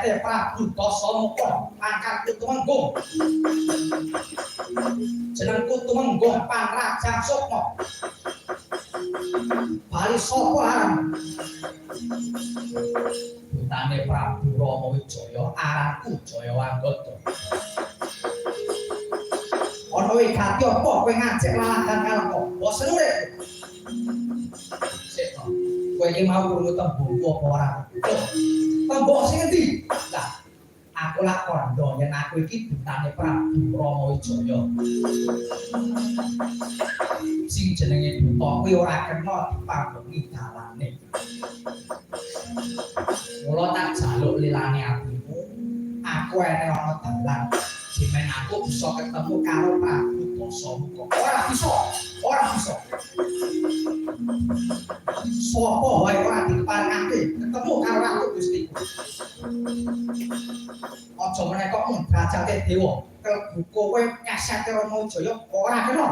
Prajate Prabu Dasamuka pangkat Tumenggung. Jenengku Tumenggung Panrajang Sukma. Bali sapa aran? Putane Prabu Rama Wijaya aranku Jayawanggata. Ana wigati apa kowe ngajak lalagan kalengko? Bosen urip. Sik to. Kowe iki mau krungu tembungku apa ora? Tembung sing endi? Lah, aku lak kandha yen aku iki putane Prabu Rama Wijaya. Sing jenenge buta kuwi ora kena dipanggongi dalane. Mula tak jaluk lilane atimu, aku ene ana dalan. Simen aku bisa ketemu karo Prabu Dasamuka. Ora bisa. Sopo wae ora dikeparengake ketemu karo Ratu Gustiku. Aja meneh kok mung derajate dewa, klebu kowe nyasate Rama Wijaya ora kena.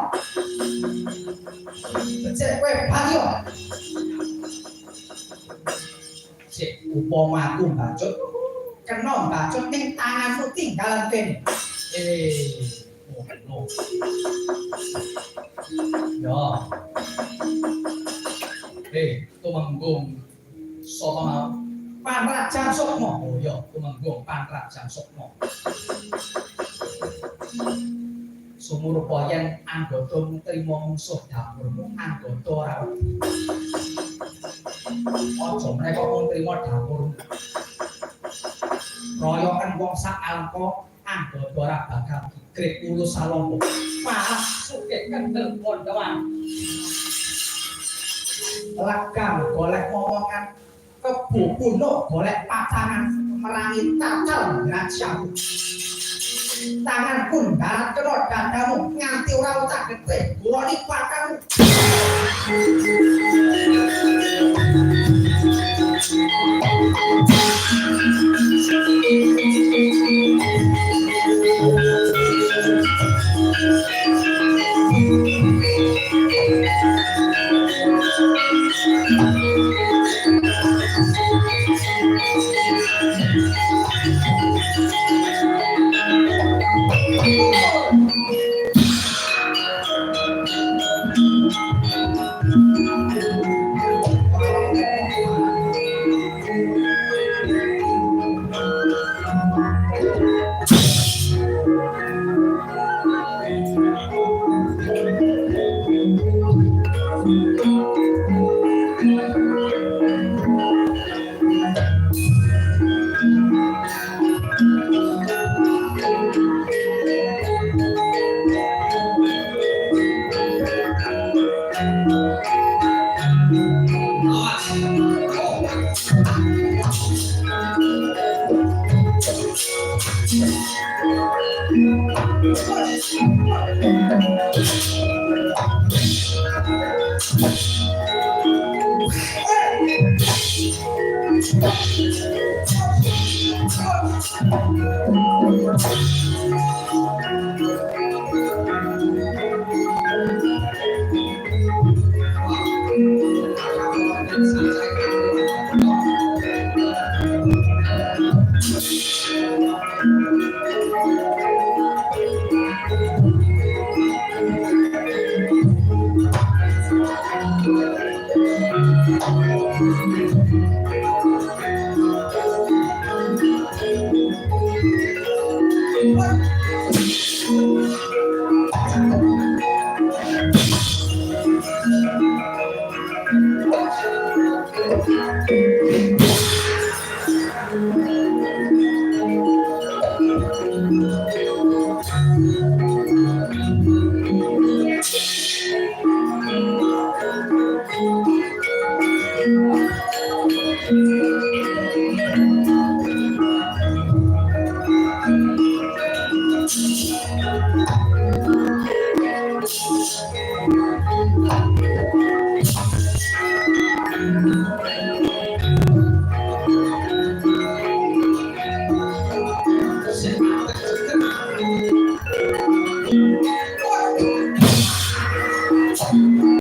Becik kowe bali yo. Sik upama aku mbacut kena mbacut ning tanganmu tinggalan kene. No. Ya. Tumenggung sapa mau? Panrajang Sukma. Oh ya, Tumenggung Panrajang Sukma. Sumurupa yen anggota trima mungsuh dapurmu, anggota ora wedi. Aja meneh kok mung trima dapurmu. Royokan wong sak alengka anggota ora bakal dikrek ulu salombo. Malah sugih kendel pondoan. Lakam golek momongan, kebubuno golek pacangan, merangi tatal rajamu. Tangan pun darat kena dadamu, nganti ora utak gede, guloni pakamu.